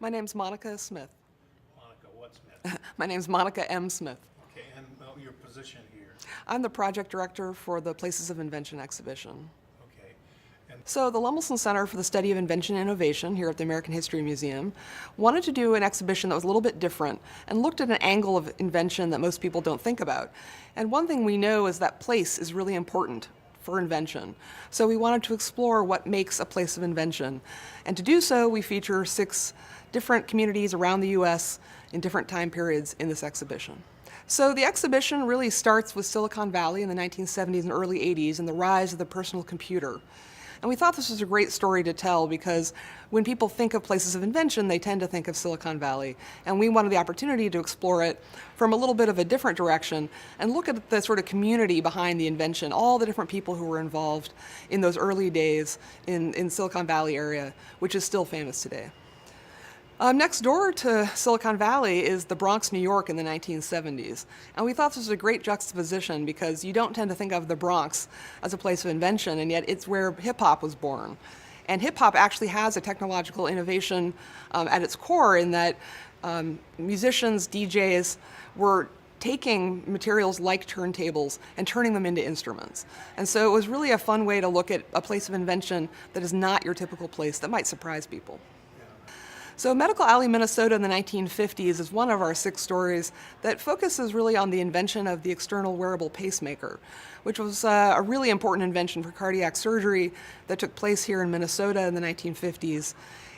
My name's Monica Smith. Monica, what Smith? My name's Monica M. Smith. Okay, and your position here. I'm the project director for the Places of Invention exhibition. Okay, and So the Lemelson Center for the Study of Invention and Innovation here at the American History Museum wanted to do an exhibition that was a little bit different and looked at an angle of invention that most people don't think about. And one thing we know is that place is really important for invention. So we wanted to explore what makes a place of invention. And to do so, we feature 6 different communities around the U.S. in different time periods in this exhibition. So the exhibition really starts with Silicon Valley in the 1970s and early 80s and the rise of the personal computer. And we thought this was a great story to tell because when people think of places of invention, they tend to think of Silicon Valley. And we wanted the opportunity to explore it from a little bit of a different direction and look at the sort of community behind the invention, all the different people who were involved in those early days in Silicon Valley area, which is still famous today. Next door to Silicon Valley is the Bronx, New York in the 1970s. And we thought this was a great juxtaposition because you don't tend to think of the Bronx as a place of invention, and yet it's where hip-hop was born. And hip-hop actually has a technological innovation at its core in that musicians, DJs were taking materials like turntables and turning them into instruments. And so it was really a fun way to look at a place of invention that is not your typical place that might surprise people. So Medical Alley, Minnesota in the 1950s is one of our 6 stories that focuses really on the invention of the external wearable pacemaker, which was a really important invention for cardiac surgery that took place here in Minnesota in the 1950s.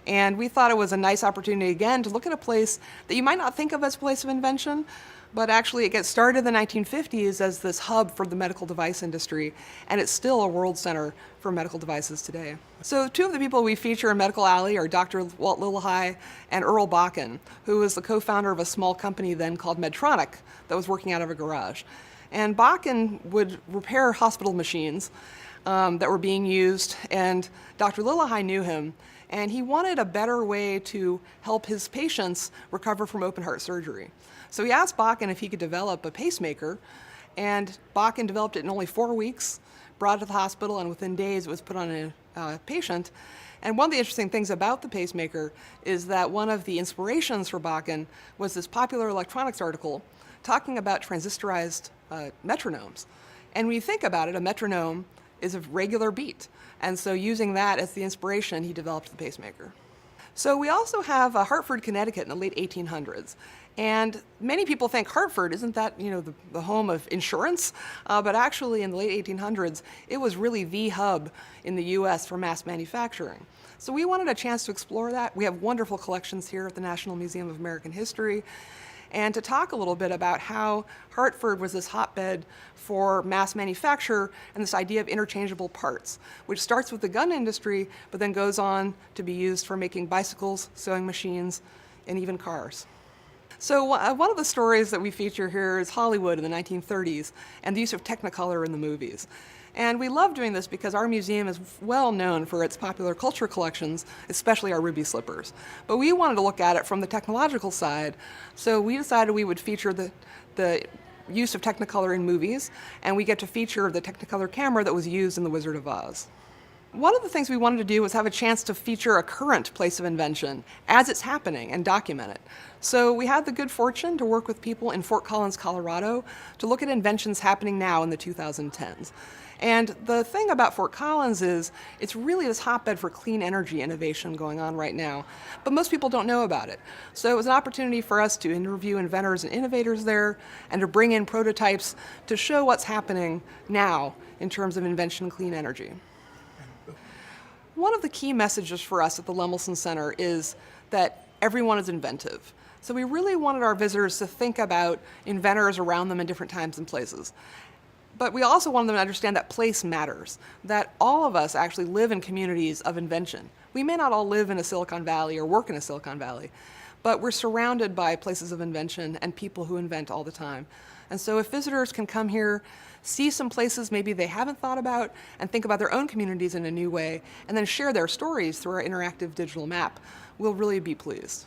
And we thought it was a nice opportunity again to look at a place that you might not think of as a place of invention, but actually it gets started in the 1950s as this hub for the medical device industry, and it's still a world center for medical devices today. So 2 of the people we feature in Medical Alley are Dr. Walt Lillehei and Earl Bakken, who was the co-founder of a small company then called Medtronic that was working out of a garage. And Bakken would repair hospital machines that were being used, and Dr. Lillehei knew him, and he wanted a better way to help his patients recover from open heart surgery. So he asked Bakken if he could develop a pacemaker, and Bakken developed it in only 4 weeks, brought it to the hospital, and within days it was put on a patient. And one of the interesting things about the pacemaker is that one of the inspirations for Bakken was this popular electronics article talking about transistorized metronomes. And when you think about it, a metronome is a regular beat. And so using that as the inspiration, he developed the pacemaker. So we also have Hartford, Connecticut in the late 1800s. And many people think Hartford, isn't that the home of insurance? But actually in the late 1800s, it was really the hub in the US for mass manufacturing. So we wanted a chance to explore that. We have wonderful collections here at the National Museum of American History. And to talk a little bit about how Hartford was this hotbed for mass manufacture and this idea of interchangeable parts, which starts with the gun industry, but then goes on to be used for making bicycles, sewing machines, and even cars. So one of the stories that we feature here is Hollywood in the 1930s and the use of Technicolor in the movies. And we love doing this because our museum is well known for its popular culture collections, especially our ruby slippers. But we wanted to look at it from the technological side, so we decided we would feature the use of Technicolor in movies, and we get to feature the Technicolor camera that was used in The Wizard of Oz. One of the things we wanted to do was have a chance to feature a current place of invention as it's happening and document it. So we had the good fortune to work with people in Fort Collins, Colorado, to look at inventions happening now in the 2010s. And the thing about Fort Collins is it's really this hotbed for clean energy innovation going on right now, but most people don't know about it. So it was an opportunity for us to interview inventors and innovators there and to bring in prototypes to show what's happening now in terms of invention and clean energy. One of the key messages for us at the Lemelson Center is that everyone is inventive. So we really wanted our visitors to think about inventors around them in different times and places. But we also wanted them to understand that place matters, that all of us actually live in communities of invention. We may not all live in a Silicon Valley or work in a Silicon Valley, but we're surrounded by places of invention and people who invent all the time. And so if visitors can come here, see some places maybe they haven't thought about, and think about their own communities in a new way, and then share their stories through our interactive digital map, we'll really be pleased.